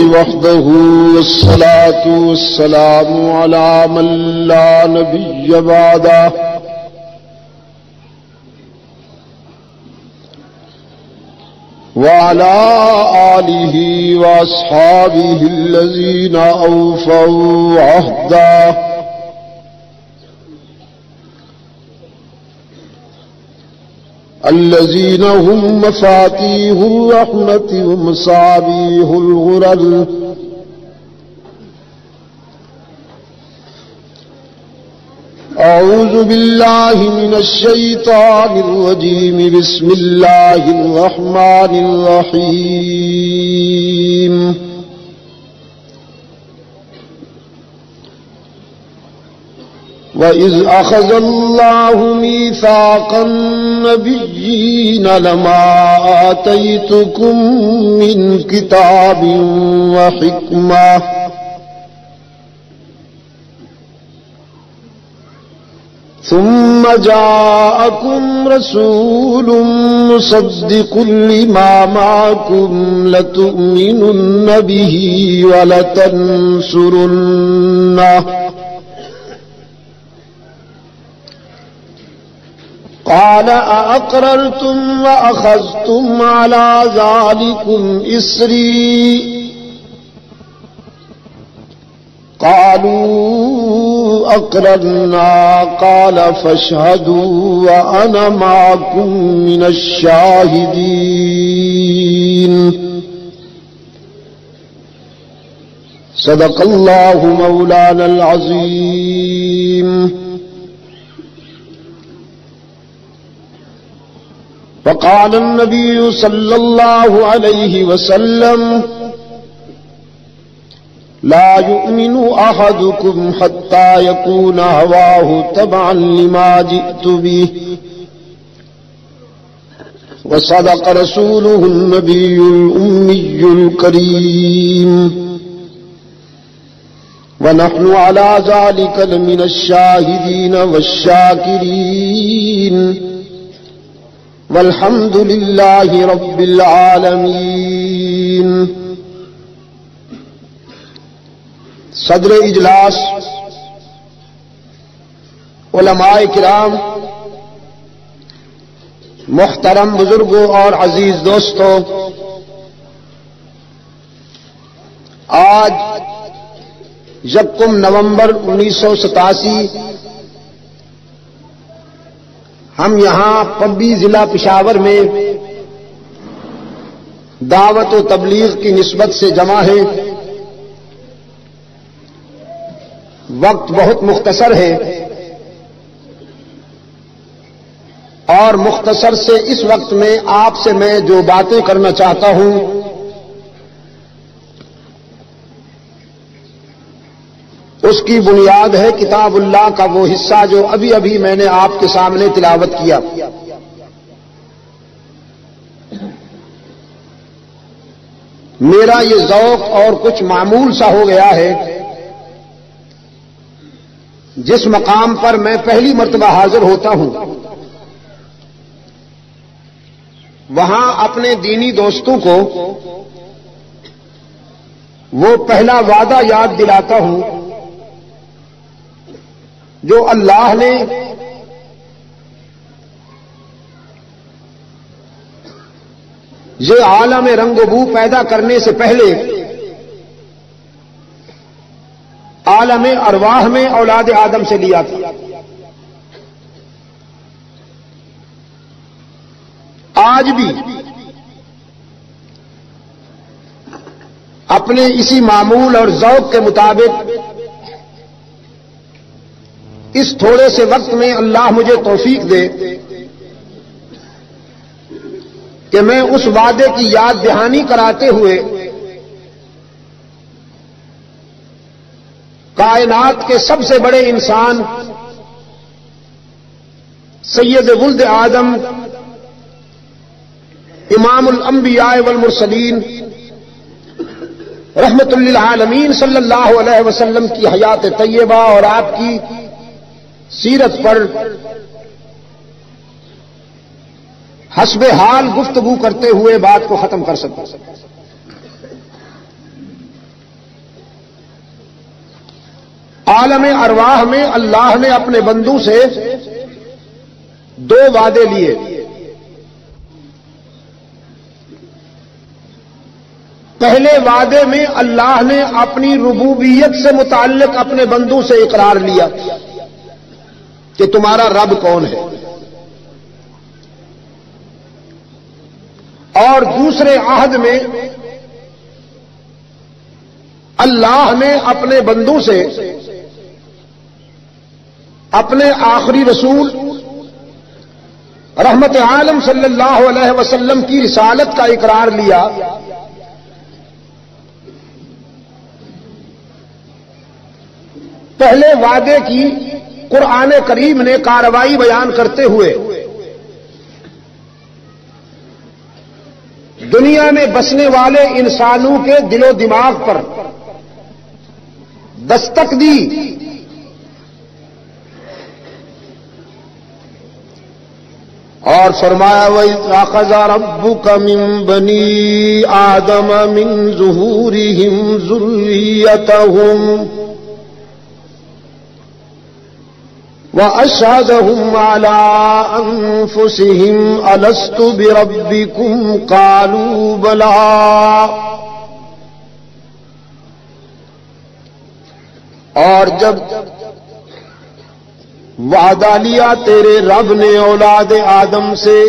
وحده والصلاة والسلام على من لا نبي بعده وعلى آله وأصحابه الذين أوفوا عهده الذين هم مفاتيح الرحمة ومصابيح الغرر أعوذ بالله من الشيطان الرجيم بسم الله الرحمن الرحيم وَإِذْ أَخَذَ اللَّهُ مِيثَاقَ النَّبِيِّينَ لَمَا آتَيْتُكُم مِّن كِتَابٍ وَحِكْمَةٍ ثُمَّ جَاءَكُمْ رَسُولٌ مُصَدِّقٌ لِّمَا مَعَكُمْ لَتُؤْمِنُنَّ بِهِ وَلَتَنصُرُنَّهُ قال أأقررتم وأخذتم على ذلكم إصري قالوا أقررنا قال فاشهدوا وأنا معكم من الشاهدين صدق الله مولانا العظيم. وقال النبي صلى الله عليه وسلم لا يؤمن أحدكم حتى يكون هواه تبعا لما جئت به وصدق رسوله النبي الأمي الكريم ونحن على ذلك لمن الشاهدين والشاكرين والحمد للہ رب العالمین. صدر اجلاس علماء کرام، محترم بزرگوں اور عزیز دوستوں، آج یکم نومبر 1987 ہم یہاں پبی ضلع پشاور میں دعوت و تبلیغ کی نسبت سے جمع ہیں. وقت بہت مختصر ہے اور مختصر سے اس وقت میں آپ سے میں جو باتیں کرنا چاہتا ہوں اس کی بنیاد ہے کتاب اللہ کا وہ حصہ جو ابھی ابھی میں نے آپ کے سامنے تلاوت کیا. میرا یہ ذوق اور کچھ معمول سا ہو گیا ہے. جس مقام پر میں پہلی مرتبہ حاضر ہوتا ہوں وہاں اپنے دینی دوستوں کو وہ پہلا وعدہ یاد دلاتا ہوں جو اللہ نے یہ عالم رنگ و بو پیدا کرنے سے پہلے عالم ارواح میں اولاد آدم سے لیا تھا. آج بھی اپنے اسی معمول اور ذوق کے مطابق اس تھوڑے سے وقت میں اللہ مجھے توفیق دے کہ میں اس وعدے کی یاد دہانی کراتے ہوئے کائنات کے سب سے بڑے انسان سید ولد آدم امام الانبیاء والمرسلین رحمت للعالمین صلی اللہ علیہ وسلم کی حیات طیبہ اور آپ کی سیرت پر حسب حال گفتگو کرتے ہوئے بات کو ختم کر سکتا. عالم ارواح میں اللہ نے اپنے بندوں سے دو وعدے لیے. پہلے وعدے میں اللہ نے اپنی ربوبیت سے متعلق اپنے بندوں سے اقرار لیا کہ تمہارا رب کون ہے، اور دوسرے عہد میں اللہ نے اپنے بندوں سے اپنے آخری رسول رحمت عالم صلی اللہ علیہ وسلم کی رسالت کا اقرار لیا. پہلے وعدے کی قرآن کریم نے کارروائی بیان کرتے ہوئے دنیا میں بسنے والے انسانوں کے دل و دماغ پر دستک دی اور فرمایا وَإِذْ رَبُّكَ مِن بَنِي آدَمَ مِن ظُهُورِهِمْ ذُرِّيَّتَهُمْ وَأَشْهَدَهُمْ عَلَىٰ أَنفُسِهِمْ أَلَسْتُ بِرَبِّكُمْ قَالُوا بَلَىٰ. اور جب وعدہ لیا تیرے رب نے اولاد آدم سے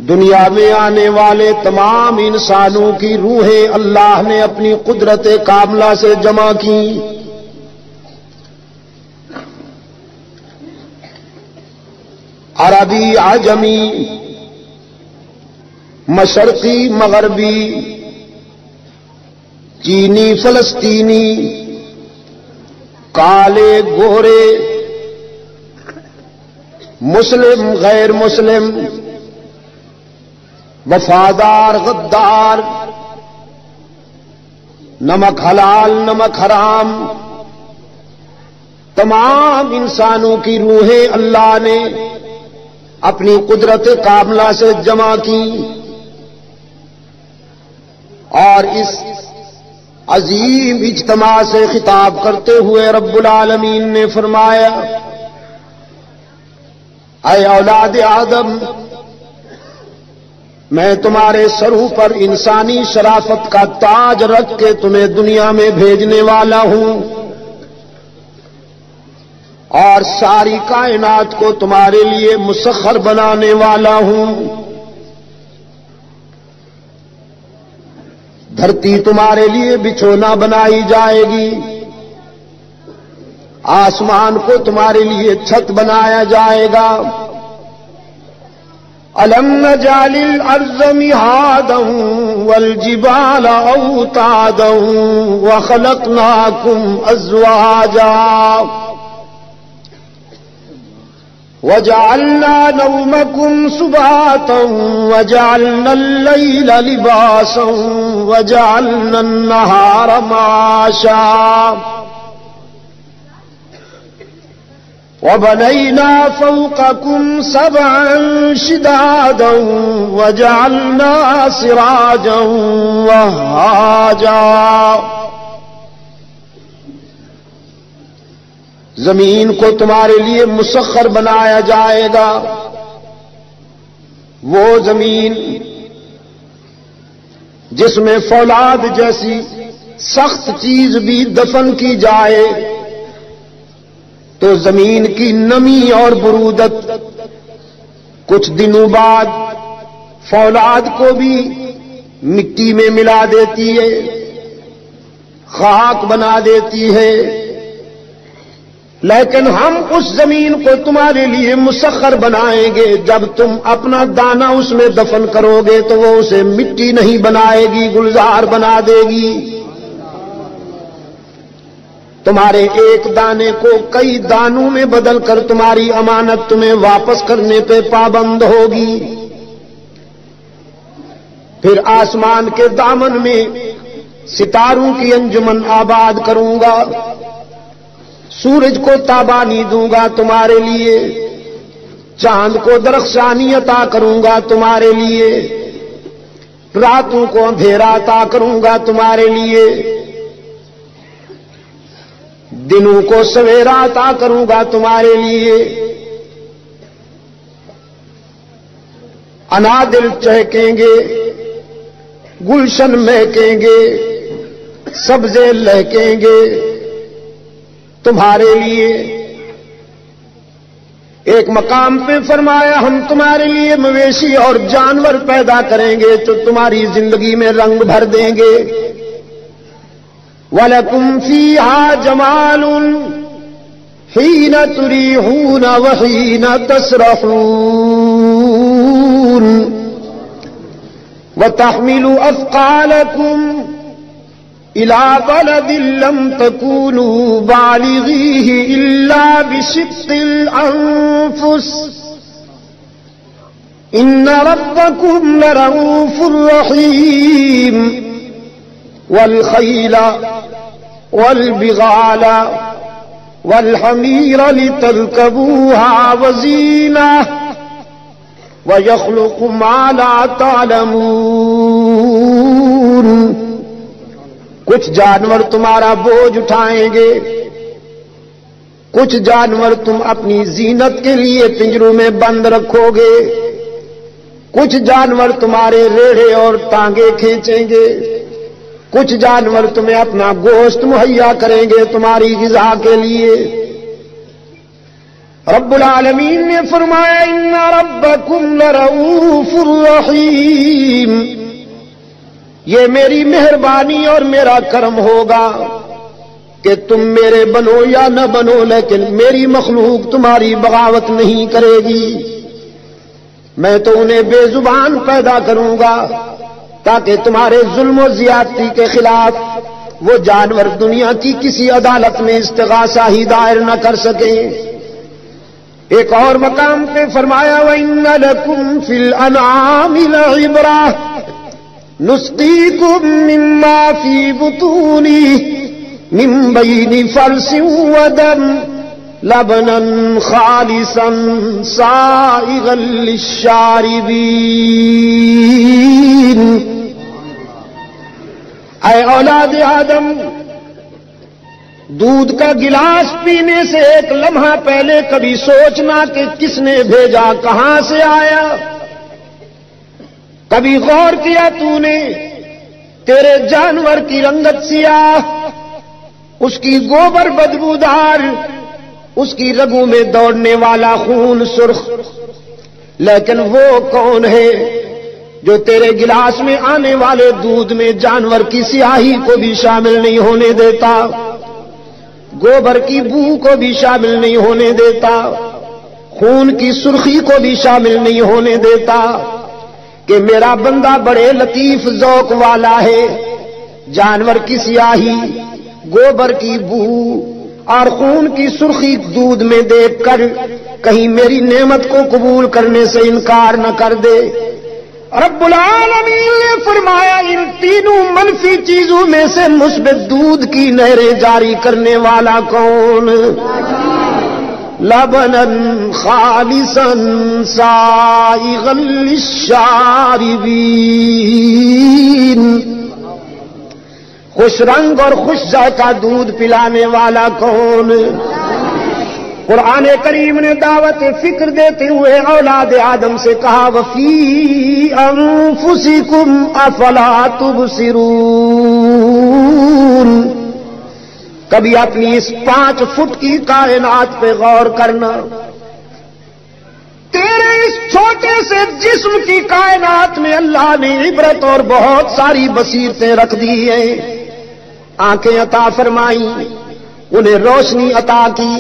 دنیا میں آنے والے تمام انسانوں کی روحیں اللہ نے اپنی قدرت کاملہ سے جمع کی. عربی عجمی، مشرقی مغربی، چینی فلسطینی، کالے گورے، مسلم غیر مسلم، وفادار غدار، نمک حلال نمک حرام، تمام انسانوں کی روحیں اللہ نے اپنی قدرت کاملہ سے جمع کی. اور اس عظیم اجتماع سے خطاب کرتے ہوئے رب العالمین نے فرمایا اے اولاد آدم، میں تمہارے سروں پر انسانی شرافت کا تاج رکھ کے تمہیں دنیا میں بھیجنے والا ہوں اور ساری کائنات کو تمہارے لیے مسخر بنانے والا ہوں. دھرتی تمہارے لیے بچھونا بنائی جائے گی، آسمان کو تمہارے لیے چھت بنایا جائے گا. أَلَمْ نَجْعَلِ الْأَرْضَ مِهَادًا وَالْجِبَالَ أَوْتَادًا وَخَلَقْنَاكُمْ أَزْوَاجًا وَجَعَلْنَا نَوْمَكُمْ سُبَاتًا وَجَعَلْنَا اللَّيْلَ لِبَاسًا وَجَعَلْنَا النَّهَارَ مَعَاشًا وَبَنَيْنَا فَوْقَكُمْ سَبْعًا شِدَادًا وَجَعَلْنَا سِرَاجًا وَهَّاجًا. زمین کو تمہارے لیے مسخر بنایا جائے گا. وہ زمین جس میں فولاد جیسی سخت چیز بھی دفن کی جائے تو زمین کی نمی اور برودت کچھ دنوں بعد فولاد کو بھی مٹی میں ملا دیتی ہے، خاک بنا دیتی ہے. لیکن ہم اس زمین کو تمہارے لیے مسخر بنائیں گے. جب تم اپنا دانہ اس میں دفن کرو گے تو وہ اسے مٹی نہیں بنائے گی، گلزار بنا دے گی. تمہارے ایک دانے کو کئی دانوں میں بدل کر تمہاری امانت تمہیں واپس کرنے پہ پابند ہوگی. پھر آسمان کے دامن میں ستاروں کی انجمن آباد کروں گا، سورج کو تابانی دوں گا تمہارے لیے، چاند کو درخشانی عطا کروں گا تمہارے لیے. راتوں کو اندھیرا عطا کروں گا تمہارے لیے، دنوں کو سویرا عطا کروں گا تمہارے لیے، انادل چہکیں گے، گلشن مہکیں گے، سبزے لہکیں گے تمہارے لیے۔ ایک مقام پہ فرمایا ہم تمہارے لیے مویشی اور جانور پیدا کریں گے تو تمہاری زندگی میں رنگ بھر دیں گے۔ وَلَكُمْ فِيهَا جَمَالٌ حِينَ تُرِيحُونَ وَحِينَ تَسْرَحُونَ وَتَحْمِلُ أَثْقَالَكُمْ إِلَى بَلَدٍ لَّمْ تَكُونُوا بَالِغِيهِ إِلَّا بِشِقِّ الْأَنفُسِ إِنَّ رَبَّكُمْ لَرَءُوفٌ رَّحِيمٌ وَالْخَيْلَ وَالْبِغَالَ وَالْحَمِيرَ لِتَرْكَبُوهَا وَزِينَةً وَيَخْلُقُ مَا لَا تَعْلَمُونَ۔ کچھ جانور تمہارا بوجھ اٹھائیں گے، کچھ جانور تم اپنی زینت کے لیے پنجروں میں بند رکھو گے، کچھ جانور تمہارے ریڑھے اور ٹانگیں کھینچیں گے، کچھ جانور تمہیں اپنا گوشت مہیا کریں گے تمہاری غذا کے لیے۔ رب العالمین نے فرمایا ان ربکم لرؤوف رحیم، یہ میری مہربانی اور میرا کرم ہوگا کہ تم میرے بنو یا نہ بنو، لیکن میری مخلوق تمہاری بغاوت نہیں کرے گی۔ میں تو انہیں بے زبان پیدا کروں گا تاکہ تمہارے ظلم و زیادتی کے خلاف وہ جانور دنیا کی کسی عدالت میں استغاثہ ہی دائر نہ کر سکیں۔ ایک اور مقام پہ فرمایا وَإِنَّ لَكُمْ فِي الْأَنْعَامِ لَعِبْرَةً نُسْقِيكُم مِّمَّا فِي بُطُونِهِ مِن بَيْنِ فَرْثٍ وَدَمٍ لَبَنًا خَالِصًا سَائِغًا لِّلشَّارِبِينَ۔ اے اولاد آدم، دودھ کا گلاس پینے سے ایک لمحہ پہلے کبھی سوچنا کہ کس نے بھیجا، کہاں سے آیا؟ کبھی غور کیا تو نے تیرے جانور کی رنگت سیاہ، اس کی گوبر بدبودار، اس کی رگوں میں دوڑنے والا خون سرخ، لیکن وہ کون ہے جو تیرے گلاس میں آنے والے دودھ میں جانور کی سیاہی کو بھی شامل نہیں ہونے دیتا، گوبر کی بو کو بھی شامل نہیں ہونے دیتا، خون کی سرخی کو بھی شامل نہیں ہونے دیتا کہ میرا بندہ بڑے لطیف ذوق والا ہے؟ جانور کی سیاہی، گوبر کی بو اور خون کی سرخی دودھ میں دیکھ کر کہیں میری نعمت کو قبول کرنے سے انکار نہ کر دے۔ رب العالمین نے فرمایا ان تینوں منفی چیزوں میں سے مثبت دودھ کی نہریں جاری کرنے والا کون؟ لبنا خالصا سائغا للشاربین، خوش رنگ اور خوش ذائقہ دودھ پلانے والا کون؟ قرآن کریم نے دعوت فکر دیتے ہوئے اولاد آدم سے کہا وفی انفسکم افلا تبصرون، کبھی اپنی اس 5 فٹ کی کائنات پہ غور کرنا، تیرے اس چھوٹے سے جسم کی کائنات میں اللہ نے عبرت اور بہت ساری بصیرتیں رکھ دی ہیں، آنکھیں عطا فرمائی، انہیں روشنی عطا کی،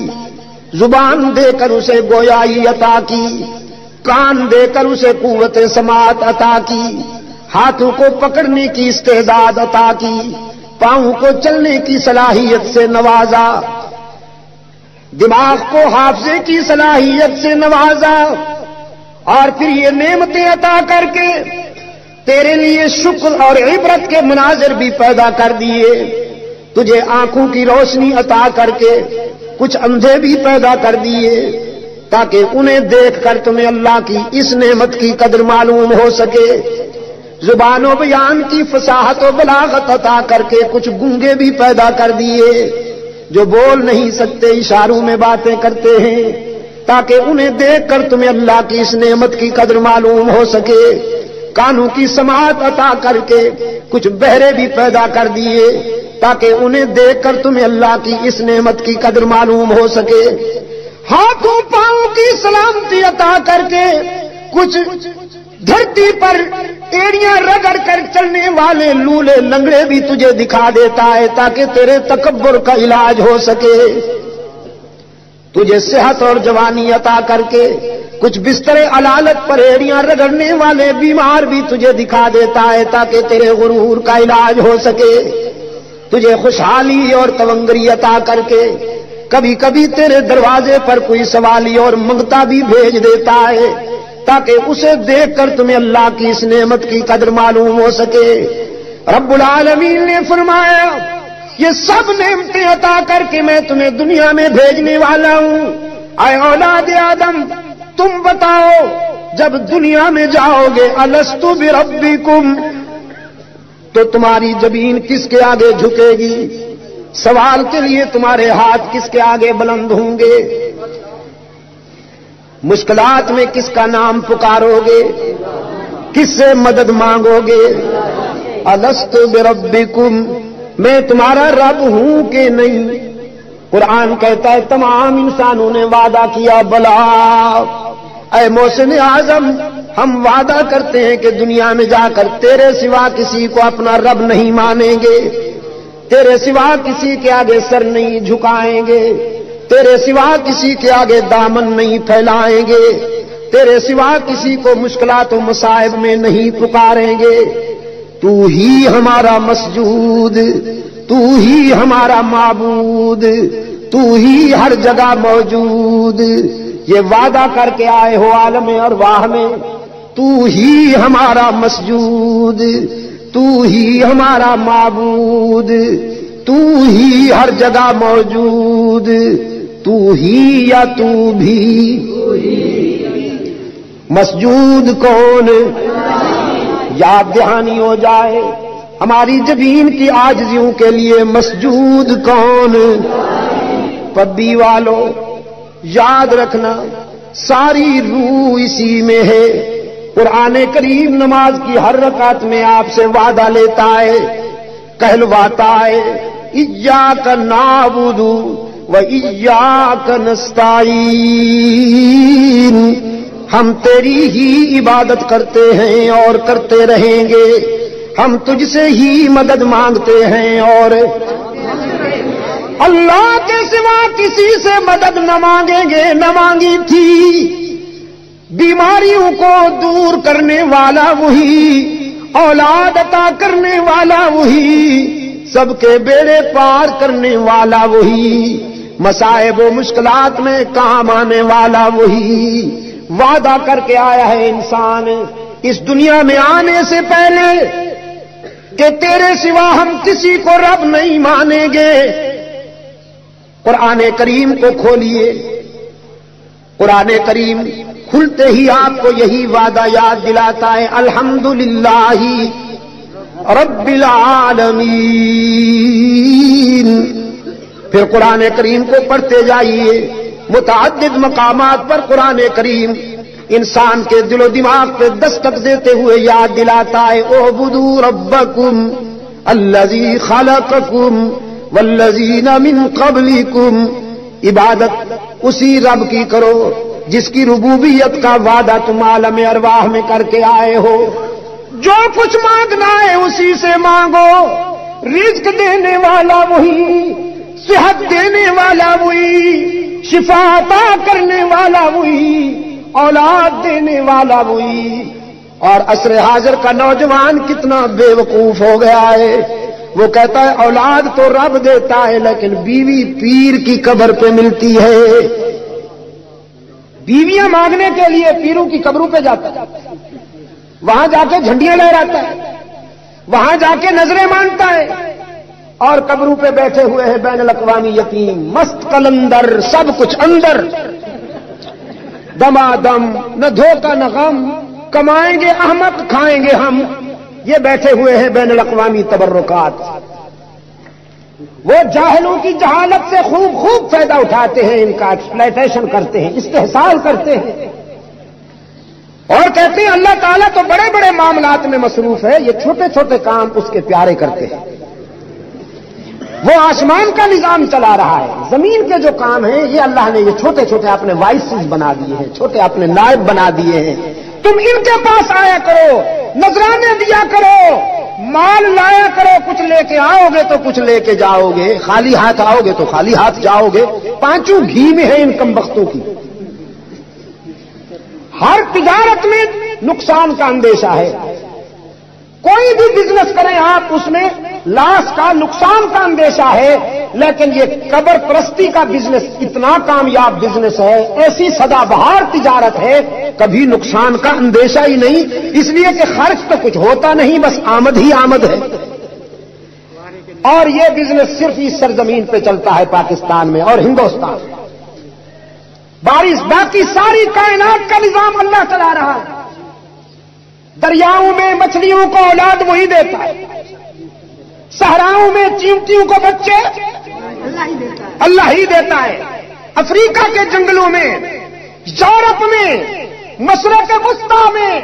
زبان دے کر اسے گویائی عطا کی، کان دے کر اسے قوت سماعت عطا کی، ہاتھوں کو پکڑنے کی استعداد عطا کی، پاؤں کو چلنے کی صلاحیت سے نوازا، دماغ کو حافظے کی صلاحیت سے نوازا، اور پھر یہ نعمتیں عطا کر کے تیرے لیے شکر اور عبرت کے مناظر بھی پیدا کر دیے، تجھے آنکھوں کی روشنی عطا کر کے کچھ اندھے بھی پیدا کر دیے تاکہ انہیں دیکھ کر تمہیں اللہ کی اس نعمت کی قدر معلوم ہو سکے۔ زبان و بیان کی فصاحت و بلاغت عطا کر کے کچھ گونگے بھی پیدا کر دیے جو بول نہیں سکتے، اشاروں میں باتیں کرتے ہیں، تاکہ انہیں دیکھ کر تمہیں اللہ کی اس نعمت کی قدر معلوم ہو سکے۔ کانوں کی سماعت عطا کر کے کچھ بہرے بھی پیدا کر دیے تاکہ انہیں دیکھ کر تمہیں اللہ کی اس نعمت کی قدر معلوم ہو سکے۔ ہاتھوں پاؤں کی سلامتی عطا کر کے کچھ دھرتی پر ایڑیاں رگڑ کر چلنے والے لولے لنگڑے بھی تجھے دکھا دیتا ہے تاکہ تیرے تکبر کا علاج ہو سکے۔ تجھے صحت اور جوانی عطا کر کے کچھ بستر علالت پر ایڑیاں رگڑنے والے بیمار بھی تجھے دکھا دیتا ہے تاکہ تیرے غرور کا علاج ہو سکے۔ تجھے خوشحالی اور تونگری عطا کر کے کبھی کبھی تیرے دروازے پر کوئی سوالی اور منگتا بھی بھیج دیتا ہے تاکہ اسے دیکھ کر تمہیں اللہ کی اس نعمت کی قدر معلوم ہو سکے۔ رب العالمین نے فرمایا یہ سب نعمتیں عطا کر کے میں تمہیں دنیا میں بھیجنے والا ہوں۔ اے اولاد آدم تم بتاؤ جب دنیا میں جاؤ گے الستو بربکم تو تمہاری جبین کس کے آگے جھکے گی؟ سوال کے لیے تمہارے ہاتھ کس کے آگے بلند ہوں گے؟ مشکلات میں کس کا نام پکارو گے؟ کس سے مدد مانگو گے؟ الستو بربکم میں تمہارا رب ہوں کہ نہیں؟ قرآن کہتا ہے تمام انسانوں نے وعدہ کیا بلا۔ اے محسن اعظم ہم وعدہ کرتے ہیں کہ دنیا میں جا کر تیرے سوا کسی کو اپنا رب نہیں مانیں گے، تیرے سوا کسی کے آگے سر نہیں جھکائیں گے، تیرے سوا کسی کے آگے دامن نہیں پھیلائیں گے، تیرے سوا کسی کو مشکلات و مصائب میں نہیں پکاریں گے۔ تو ہی ہمارا مسجود، تو ہی ہمارا معبود، تو ہی ہر جگہ موجود، یہ وعدہ کر کے آئے ہو عالم ارواح میں۔ تو ہی ہمارا مسجود، تو ہی ہمارا معبود، تو ہی ہر جگہ موجود، تو ہی یا تو بھی؟ مسجود کون؟ یاد دہانی ہو جائے ہماری جبین کی عاجزیوں کے لیے مسجود کون؟ پبی والو یاد رکھنا ساری روح اسی میں ہے۔ قرآن کریم نماز کی ہر رکعت میں آپ سے وعدہ لیتا ہے، کہلواتا ہے ایاک نعبد و ایاک نستعین، ہم تیری ہی عبادت کرتے ہیں اور کرتے رہیں گے، ہم تجھ سے ہی مدد مانگتے ہیں اور اللہ کے سوا کسی سے مدد نہ مانگیں گے، نہ مانگی تھی۔ بیماریوں کو دور کرنے والا وہی، اولاد عطا کرنے والا وہی، سب کے بیڑے پار کرنے والا وہی، مصائب و مشکلات میں کام آنے والا وہی، وعدہ کر کے آیا ہے انسان اس دنیا میں آنے سے پہلے کہ تیرے سوا ہم کسی کو رب نہیں مانیں گے۔ قرآن کریم کو کھولیے، قرآن کریم کھلتے ہی آپ کو یہی وعدہ یاد دلاتا ہے، الحمدللہ رب العالمین۔ پھر قرآن کریم کو پڑھتے جائیے، متعدد مقامات پر قرآن کریم انسان کے دل و دماغ پہ دستک دیتے ہوئے یاد دلاتا ہے، اعبدوا ربکم الذی خلقکم والذین من قبلکم، عبادت اسی رب کی کرو جس کی ربوبیت کا وعدہ تم عالم ارواح میں کر کے آئے ہو۔ جو کچھ مانگنا ہے اسی سے مانگو، رزق دینے والا وہی، صحت دینے والا وہی، شفا عطا کرنے والا وہی، اولاد دینے والا وہی۔ اور عصر حاضر کا نوجوان کتنا بے وقوف ہو گیا ہے، وہ کہتا ہے اولاد تو رب دیتا ہے لیکن بیوی پیر کی قبر پہ ملتی ہے۔ بیویاں مانگنے کے لیے پیروں کی قبروں پہ جاتا ہے، وہاں جا کے جھنڈیاں لہراتا ہے، وہاں جا کے نظریں مانتا ہے، اور قبروں پہ بیٹھے ہوئے ہیں بین الاقوامی یتیم، مست قلندر، سب کچھ اندر، دما دم، نہ دھوکہ نہ غم، کمائیں گے احمق کھائیں گے ہم، یہ بیٹھے ہوئے ہیں بین الاقوامی تبرکات، وہ جاہلوں کی جہالت سے خوب فائدہ اٹھاتے ہیں، ان کا ایکسپلائٹیشن کرتے ہیں، استحصال کرتے ہیں، اور کہتے ہیں اللہ تعالیٰ تو بڑے بڑے معاملات میں مصروف ہے، یہ چھوٹے چھوٹے کام اس کے پیارے کرتے ہیں۔ وہ آسمان کا نظام چلا رہا ہے، زمین کے جو کام ہیں یہ اللہ نے یہ چھوٹے چھوٹے اپنے وائسز بنا دیے ہیں، چھوٹے اپنے نائب بنا دیے ہیں۔ تم ان کے پاس آیا کرو، نذرانے دیا کرو، مال لایا کرو، کچھ لے کے آؤ گے تو کچھ لے کے جاؤ گے، خالی ہاتھ آؤ گے تو خالی ہاتھ جاؤ گے، پانچوں گھی میں ہے ان کمبختوں کی۔ ہر تجارت میں نقصان کا اندیشہ ہے، کوئی بھی بزنس کریں آپ اس میں لاس کا نقصان کا اندیشہ ہے، لیکن یہ قبر پرستی کا بزنس اتنا کامیاب بزنس ہے، ایسی سدا بہار تجارت ہے، کبھی نقصان کا اندیشہ ہی نہیں، اس لیے کہ خرچ تو کچھ ہوتا نہیں، بس آمد ہی آمد ہے۔ اور یہ بزنس صرف اس سرزمین پہ چلتا ہے پاکستان میں اور ہندوستان میں، باقی ساری کائنات کا نظام اللہ چلا رہا ہے۔ دریاؤں میں مچھلیوں کو اولاد وہی دیتا ہے، صحراؤں میں چیونٹیوں کو بچے اللہ ہی دیتا ہے، افریقہ کے جنگلوں میں، یورپ میں، مشرق وسطیٰ میں،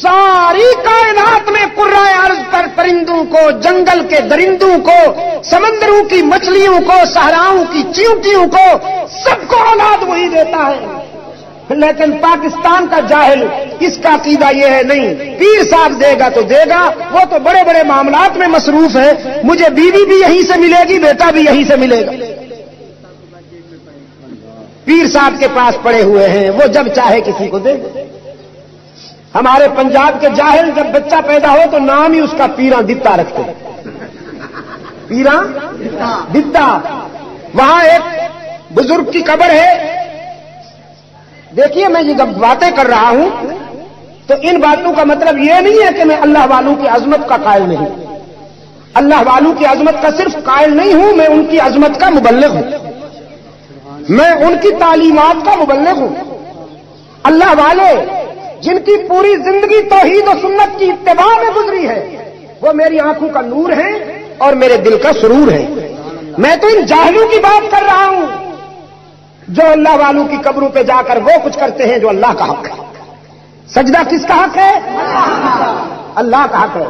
ساری کائنات میں قرۂ ارض پر پرندوں کو، جنگل کے درندوں کو، سمندروں کی مچھلیوں کو، صحراؤں کی چیونٹیوں کو، سب کو اولاد وہی دیتا ہے۔ لیکن پاکستان کا جاہل اس کا عقیدہ یہ ہے نہیں، پیر صاحب دے گا تو دے گا، وہ تو بڑے بڑے معاملات میں مصروف ہے، مجھے بیوی بھی یہیں سے ملے گی، بیٹا بھی یہیں سے ملے گا۔ پیر صاحب کے پاس پڑے ہوئے ہیں، وہ جب چاہے کسی کو دے گا۔ ہمارے پنجاب کے جاہل جب بچہ پیدا ہو تو نام ہی اس کا پیراں دتا رکھتے ہیں، پیراں دتا۔ وہاں ایک بزرگ کی قبر ہے، دیکھیے میں یہ جب باتیں کر رہا ہوں تو ان باتوں کا مطلب یہ نہیں ہے کہ میں اللہ والوں کی عظمت کا قائل نہیں، اللہ والوں کی عظمت کا صرف قائل نہیں ہوں، میں ان کی عظمت کا مبلغ ہوں، میں ان کی تعلیمات کا مبلغ ہوں۔ اللہ والے جن کی پوری زندگی توحید و سنت کی اتباع میں گزری ہے، وہ میری آنکھوں کا نور ہے اور میرے دل کا سرور ہے۔ میں تو ان جاہلوں کی بات کر رہا ہوں جو اللہ والوں کی قبروں پہ جا کر وہ کچھ کرتے ہیں جو اللہ کا حق ہے۔ سجدہ کس کا حق ہے؟ اللہ کا حق ہے۔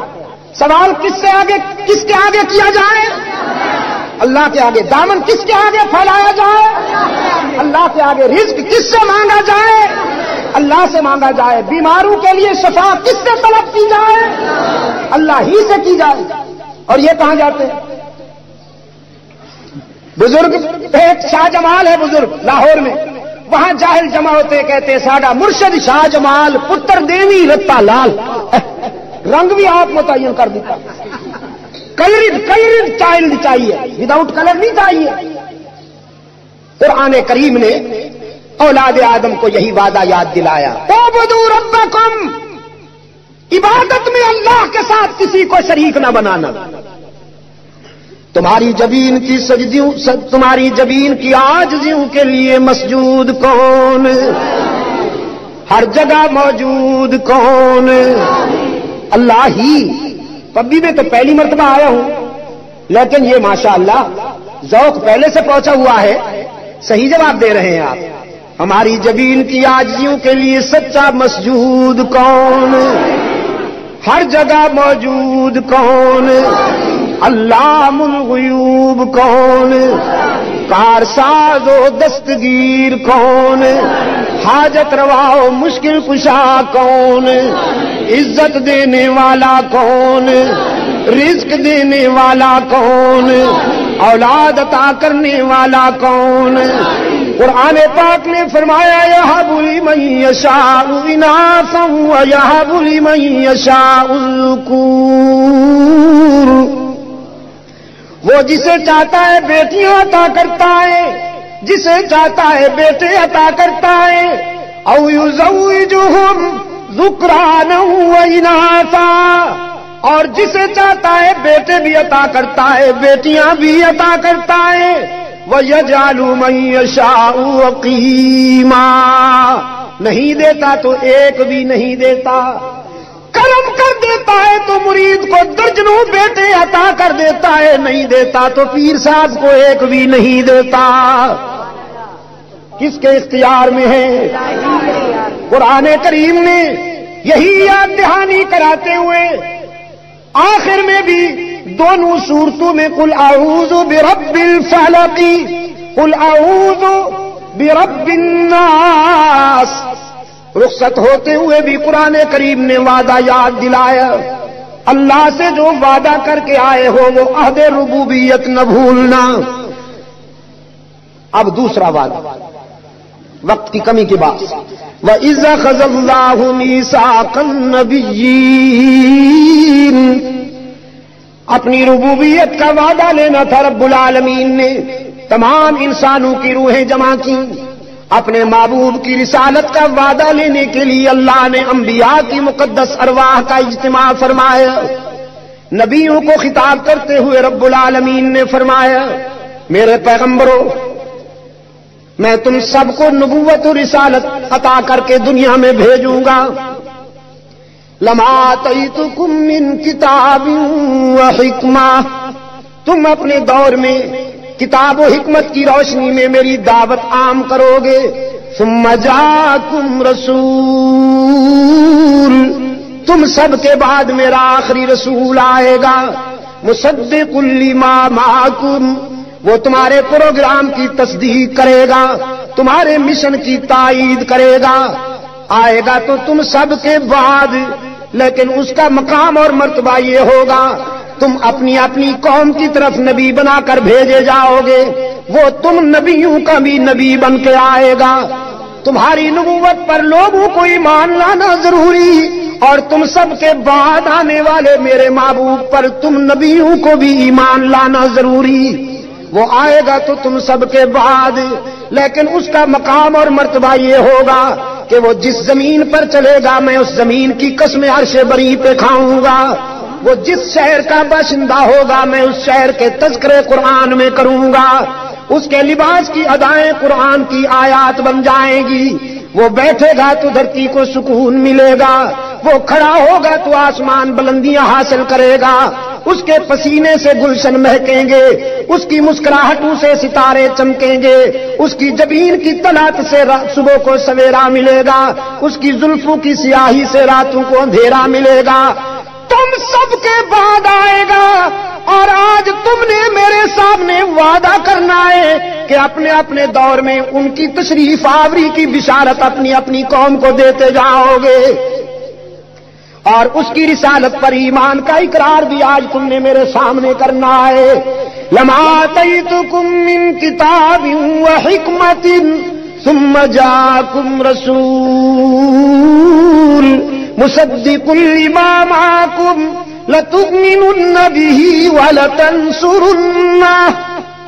سوال کس کے آگے کیا جائے؟ اللہ کے آگے۔ دامن کس کے آگے پھیلایا جائے؟ اللہ کے آگے۔ رزق کس سے مانگا جائے؟ اللہ سے مانگا جائے۔ بیماروں کے لیے شفا کس سے طلب کی جائے؟ اللہ ہی سے کی جائے۔ اور یہ کہاں جاتے ہیں بزرگ؟ ایک شاہ جمال ہے بزرگ لاہور میں، وہاں جاہل جمع ہوتے، کہتے ساڈا مرشد شاہ جمال پتر دیوی رتا لال، رنگ بھی آپ متعین کر دیتا، کلرڈ چائلڈ چاہیے، وداؤٹ کلر نہیں چاہیے۔ قرآن کریم نے اولاد آدم کو یہی وعدہ یاد دلایا، اعبدوا ربکم، عبادت میں اللہ کے ساتھ کسی کو شریک نہ بنانا۔ تمہاری جبین کی سجدیوں، تمہاری جبین کی عاجزیوں کے لیے مسجود کون؟ ہر جگہ موجود کون؟ اللہ ہی۔ پبی میں تو پہلی مرتبہ آیا ہوں، لیکن یہ ماشاءاللہ ذوق پہلے سے پہنچا ہوا ہے، صحیح جواب دے رہے ہیں آپ۔ ہماری جبین کی عاجزیوں کے لیے سچا مسجود کون؟ ہر جگہ موجود کون؟ علام الغیوب کون؟ کارساز و دستگیر کون؟ حاجت روا و مشکل کشا کون؟ عزت دینے والا کون؟ رزق دینے والا کون؟ اولاد عطا کرنے والا کون؟ قرآن پاک نے فرمایا یہب لمن یشاء اناثا ویہب لمن یشاء الذکور، وہ جسے چاہتا ہے بیٹیاں عطا کرتا ہے، جسے چاہتا ہے بیٹے عطا کرتا ہے، او یزوجہم ذکرانا واناثا، اور جسے چاہتا ہے بیٹے بھی عطا کرتا ہے، بیٹیاں بھی عطا کرتا ہے، وَيَجْعَلُ مَن يَشَاءُ عَقِيمًا، نہیں دیتا تو ایک بھی نہیں دیتا۔ کرم کر دیتا ہے تو مرید کو درجنوں بیٹے عطا کر دیتا ہے، نہیں دیتا تو پیر صاحب کو ایک بھی نہیں دیتا۔ کس کے اختیار میں ہے؟ قرآن کریم نے یہی یاد دہانی کراتے ہوئے آخر میں بھی دونوں صورتوں میں قل اعوذ برب الفلق قل اعوذ برب الناس، رخصت ہوتے ہوئے بھی قرآن کریم نے وعدہ یاد دلایا، اللہ سے جو وعدہ کر کے آئے ہو وہ عہد ربوبیت نہ بھولنا۔ اب دوسرا وعدہ، وقت کی کمی کی بات، وَإِذْ أَخَذَ اللَّهُ مِيثَاقَ النَّبِيِّينَ، اپنی ربوبیت کا وعدہ لینا تھا رب العالمین نے، تمام انسانوں کی روحیں جمع کی، اپنے محبوب کی رسالت کا وعدہ لینے کے لیے اللہ نے انبیاء کی مقدس ارواح کا اجتماع فرمایا۔ نبیوں کو خطاب کرتے ہوئے رب العالمین نے فرمایا، میرے پیغمبروں، میں تم سب کو نبوت و رسالت عطا کر کے دنیا میں بھیجوں گا۔ لما آتیتکم من کتاب و حکمہ، تم اپنے دور میں کتاب و حکمت کی روشنی میں میری دعوت عام کرو گے۔ ثم جاءکم رسول، تم سب کے بعد میرا آخری رسول آئے گا، مصدق لما معکم، وہ تمہارے پروگرام کی تصدیق کرے گا، تمہارے مشن کی تائید کرے گا، آئے گا تو تم سب کے بعد، لیکن اس کا مقام اور مرتبہ یہ ہوگا تم اپنی اپنی قوم کی طرف نبی بنا کر بھیجے جاؤ گے، وہ تم نبیوں کا بھی نبی بن کے آئے گا۔ تمہاری نبوت پر لوگوں کو ایمان لانا ضروری، اور تم سب کے بعد آنے والے میرے محبوب پر تم نبیوں کو بھی ایمان لانا ضروری۔ وہ آئے گا تو تم سب کے بعد، لیکن اس کا مقام اور مرتبہ یہ ہوگا کہ وہ جس زمین پر چلے گا میں اس زمین کی قسم عرش بری پہ کھاؤں گا، وہ جس شہر کا باشندہ ہوگا میں اس شہر کے تذکرے قرآن میں کروں گا، اس کے لباس کی ادائیں قرآن کی آیات بن جائیں گی، وہ بیٹھے گا تو دھرتی کو سکون ملے گا، وہ کھڑا ہوگا تو آسمان بلندیاں حاصل کرے گا، اس کے پسینے سے گلشن مہکیں گے، اس کی مسکراہٹوں سے ستارے چمکیں گے، اس کی جبین کی طلعت سے صبح کو سویرا ملے گا، اس کی زلفوں کی سیاہی سے راتوں کو اندھیرا ملے گا، تم سب کے بعد آئے گا، اور آج تم نے میرے سامنے وعدہ کرنا ہے کہ اپنے اپنے دور میں ان کی تشریف آوری کی بشارت اپنی اپنی قوم کو دیتے جاؤ گے، اور اس کی رسالت پر ایمان کا اقرار بھی آج تم نے میرے سامنے کرنا ہے۔ لما آتیتکم من کتاب و حکمت ثم جاءکم رسول مصدق لما معکم لتؤمنن به ولتنصرنه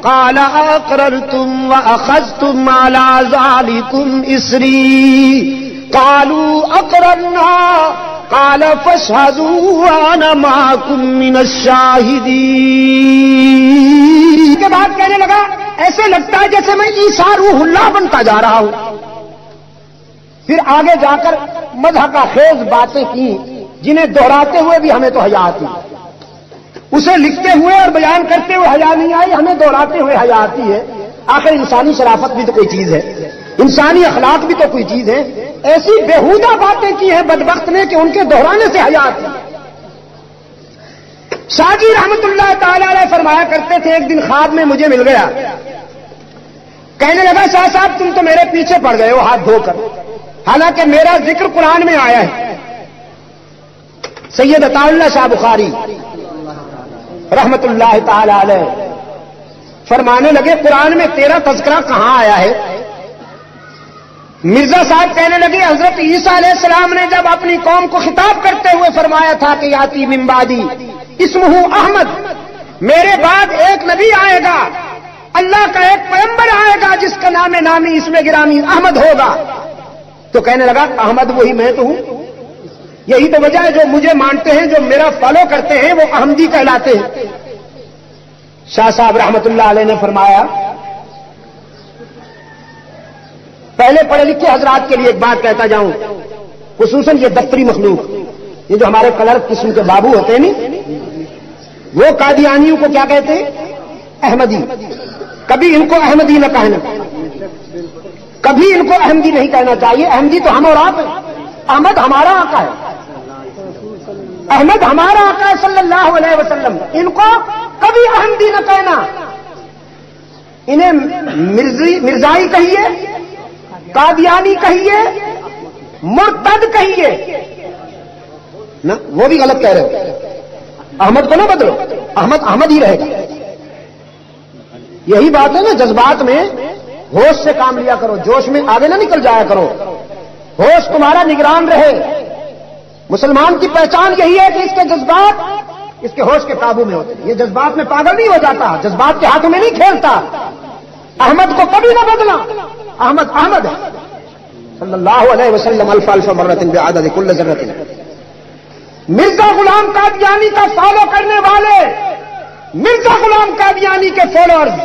قال اقررتم واخذتم على ذلكم اصري قالوا اقررنا قال فاشهدوا وانا معكم من الشاهدين۔ کے بعد کہنے لگا ایسے لگتا ہے جیسے میں عیسیٰ روح اللہ بنتا جا رہا ہوں۔ پھر آگے جا کر مدح کا خیز باتیں کی جنہیں دہراتے ہوئے بھی ہمیں تو حیا آتی، اسے لکھتے ہوئے اور بیان کرتے ہوئے حیا نہیں آئی، ہمیں دہراتے ہوئے حیا آتی ہے۔ آخر انسانی شرافت بھی تو کوئی چیز ہے، انسانی اخلاق بھی تو کوئی چیز ہے۔ ایسی بےہودہ باتیں کی ہیں بدبخت نے کہ ان کے دہرانے سے حیا آتی۔ شاہ جی رحمت اللہ تعالی علیہ فرمایا کرتے تھے، ایک دن خواب میں مجھے مل گیا، کہنے لگا شاہ صاحب تم تو میرے پیچھے پڑ گئے ہو ہاتھ دھو کر، حالانکہ میرا ذکر قرآن میں آیا ہے۔ سید عطا اللہ شاہ بخاری رحمت اللہ تعالی علیہ فرمانے لگے قرآن میں تیرا تذکرہ کہاں آیا ہے؟ مرزا صاحب کہنے لگے حضرت عیسیٰ علیہ السلام نے جب اپنی قوم کو خطاب کرتے ہوئے فرمایا تھا کہ یاتی من بعدی اسمہ احمد، میرے بعد ایک نبی آئے گا، اللہ کا ایک پیغمبر آئے گا جس کا نام نامی اسم گرامی احمد ہوگا، تو کہنے لگا احمد وہی میں تو ہوں، یہی تو وجہ ہے جو مجھے مانتے ہیں، جو میرا فالو کرتے ہیں وہ احمدی کہلاتے ہیں۔ شاہ صاحب رحمت اللہ علیہ نے فرمایا، پہلے پڑھے لکھے حضرات کے لیے ایک بات کہتا جاؤں، خصوصاً یہ دفتری مخلوق، یہ جو ہمارے کلر قسم کے بابو ہوتے ہیں نہیں، وہ قادیانیوں کو کیا کہتے ہیں؟ احمدی. کبھی ان کو احمدی نہ کہنا، کبھی ان کو احمدی نہیں کہنا چاہیے. احمدی تو ہم اور آپ ہیں. احمد ہمارا آقا ہے، احمد ہمارا آقا ہے صلی اللہ علیہ وسلم. ان کو کبھی احمدی نہ کہنا. انہیں مرزائی کہیے، قادیانی کہیے، مرتد کہیے نا، وہ بھی غلط کہہ رہے ہو. احمد کو نہ بدلو، احمد احمد ہی رہے گا. یہی بات ہے نا، جذبات میں ہوش سے کام لیا کرو، جوش میں آگے نہ نکل جایا کرو. ہوش تمہارا نگران رہے. مسلمان کی پہچان یہی ہے کہ اس کے جذبات اس کے ہوش کے قابو میں ہوتے ہیں. یہ جذبات میں پاگل نہیں ہو جاتا، جذبات کے ہاتھوں میں نہیں کھیلتا. احمد کو کبھی نہ بدلا، احمد احمد ہے صلی اللہ علیہ وسلم. الف الف مرۃ بعدد کل ذرۃ. مرزا غلام قادیانی کا فالو کرنے والے، مرزا غلام قادیانی کے فالوورز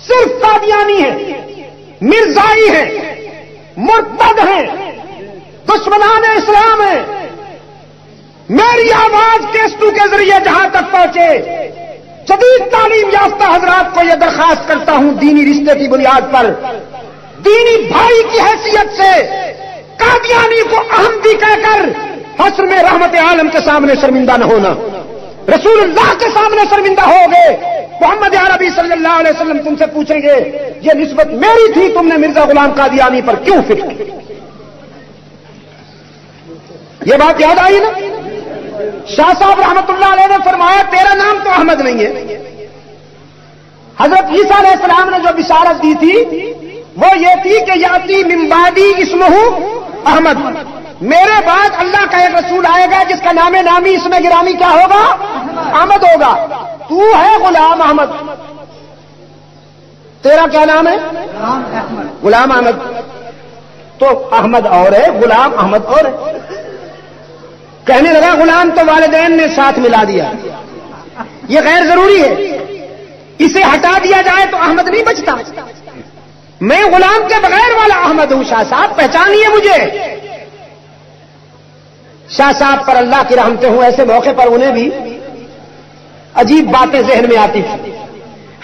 صرف قادیانی ہیں، مرزائی ہیں، مرتد ہیں، دشمنان اسلام ہیں. میری آواز کیسٹو کے ذریعے جہاں تک پہنچے، جدید تعلیم یافتہ حضرات کو یہ درخواست کرتا ہوں دینی رشتے کی بنیاد پر، دینی بھائی کی حیثیت سے قادیانی کو احمدی کہہ کر حشر میں رحمت عالم کے سامنے شرمندہ نہ ہونا. رسول اللہ کے سامنے شرمندہ ہوگے. محمد عربی صلی اللہ علیہ وسلم تم سے پوچھیں گے یہ نسبت میری تھی، تم نے مرزا غلام قادیانی پر کیوں فکر کی؟ یہ بات یاد آئی نا. شاہ صاحب رحمت اللہ علیہ نے فرمایا تیرا نام تو احمد نہیں ہے. حضرت عیسیٰ علیہ السلام نے جو بشارت دی تھی وہ یہ تھی کہ یاتی من بعدی اسمہ احمد، میرے بعد اللہ کا ایک رسول آئے گا جس کا نام نامی اس میں گرامی کیا ہوگا؟ احمد ہوگا. تو ہے غلام احمد. تیرا کیا نام ہے؟ غلام احمد. تو احمد اور ہے، غلام احمد اور ہے. کہنے لگا غلام تو والدین نے ساتھ ملا دیا، یہ غیر ضروری ہے، اسے ہٹا دیا جائے تو احمد نہیں بچتا. میں غلام کے بغیر والا احمد ہوں. شاہ صاحب پہچانیے مجھے. شاہ صاحب پر اللہ کی رحمتیں ہوں، ایسے موقع پر انہیں بھی عجیب باتیں ذہن میں آتی تھی.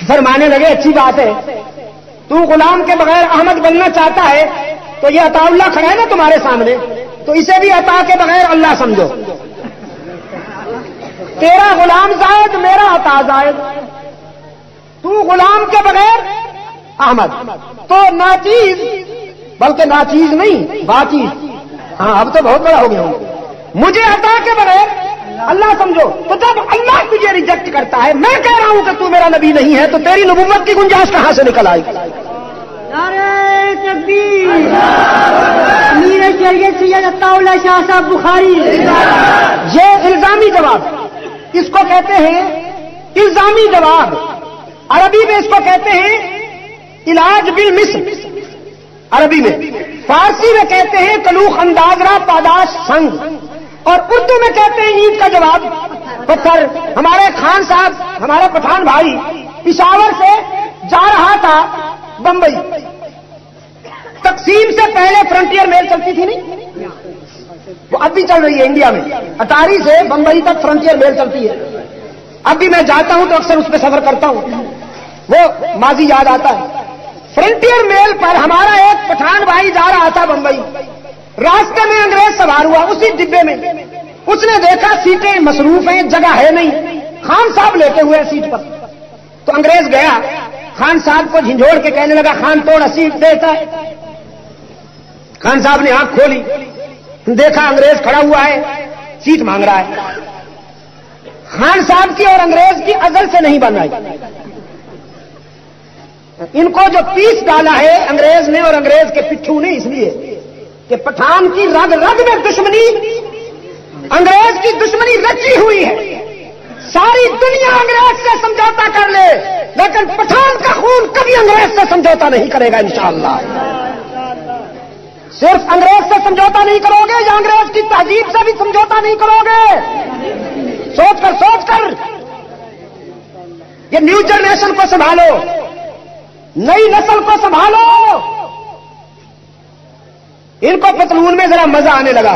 فرمانے لگے اچھی بات ہے، تو غلام کے بغیر احمد بننا چاہتا ہے تو یہ عطا اللہ کھڑا ہے نا تمہارے سامنے، تو اسے بھی عطا کے بغیر اللہ سمجھو. تیرا غلام زائد، میرا عطا زائد. تو غلام کے بغیر احمد تو ناچیز، بلکہ ناچیز نہیں باچیز. ہاں اب تو بہت بڑا ہو گیا ہوں. مجھے عطا کے بغیر اللہ سمجھو. تو جب اللہ تجھے ریجیکٹ کرتا ہے، میں کہہ رہا ہوں کہ تو میرا نبی نہیں ہے، تو تیری نبوت کی گنجائش کہاں سے نکل آئی؟ نعرہ تکبیر. امیر شریعت سید عطا اللہ شاہ صاحب بخاری. یہ الزامی جواب، اس کو کہتے ہیں الزامی جواب. عربی میں اس کو کہتے ہیں علاج بالمثل عربی میں. فارسی میں کہتے ہیں کلوخ اندازرا پاداش سنگ، اور اردو میں کہتے ہیں اینٹ کا جواب پتھر. ہمارے خان صاحب، ہمارے پٹھان بھائی پشاور سے جا رہا تھا بمبئی. تقسیم سے پہلے فرنٹیئر میل چلتی تھی نہیں، وہ اب بھی چل رہی ہے انڈیا میں. اٹاری سے بمبئی تک فرنٹیئر میل چلتی ہے. اب بھی میں جاتا ہوں تو اکثر اس پہ سفر کرتا ہوں، وہ ماضی یاد آتا ہے. فرنٹیئر میل پر ہمارا ایک پٹھان بھائی جا رہا تھا بمبئی. راستے میں انگریز سوار ہوا اسی ڈبے میں. اس نے دیکھا سیٹیں مصروف ہیں، جگہ ہے نہیں، خان صاحب لیٹے ہوئے سیٹ پر. تو انگریز گیا خان صاحب کو جھنجھوڑ کے کہنے لگا خان توڑا سیٹ دیتا ہے. خان صاحب نے آنکھ کھولی، دیکھا انگریز کھڑا ہوا ہے، سیٹ مانگ رہا ہے. خان صاحب کی اور انگریز کی ازل سے نہیں بن رہی. ان کو جو پیس ڈالا ہے انگریز نے اور انگریز کے پٹھو نے، اس لیے کہ پٹھان کی رگ رگ میں دشمنی، انگریز کی دشمنی رچی ہوئی ہے. ساری دنیا انگریز سے سمجھوتا کر لے لیکن پٹھان کا خون کبھی انگریز سے سمجھوتا نہیں کرے گا انشاءاللہ. صرف انگریز سے سمجھوتا نہیں کرو گے یا انگریز کی تہذیب سے بھی سمجھوتا نہیں کرو گے. سوچ کر یہ نیو جنریشن کو سنبھالو، نئی نسل کو سنبھالو. ان کو پتلون میں ذرا مزہ آنے لگا.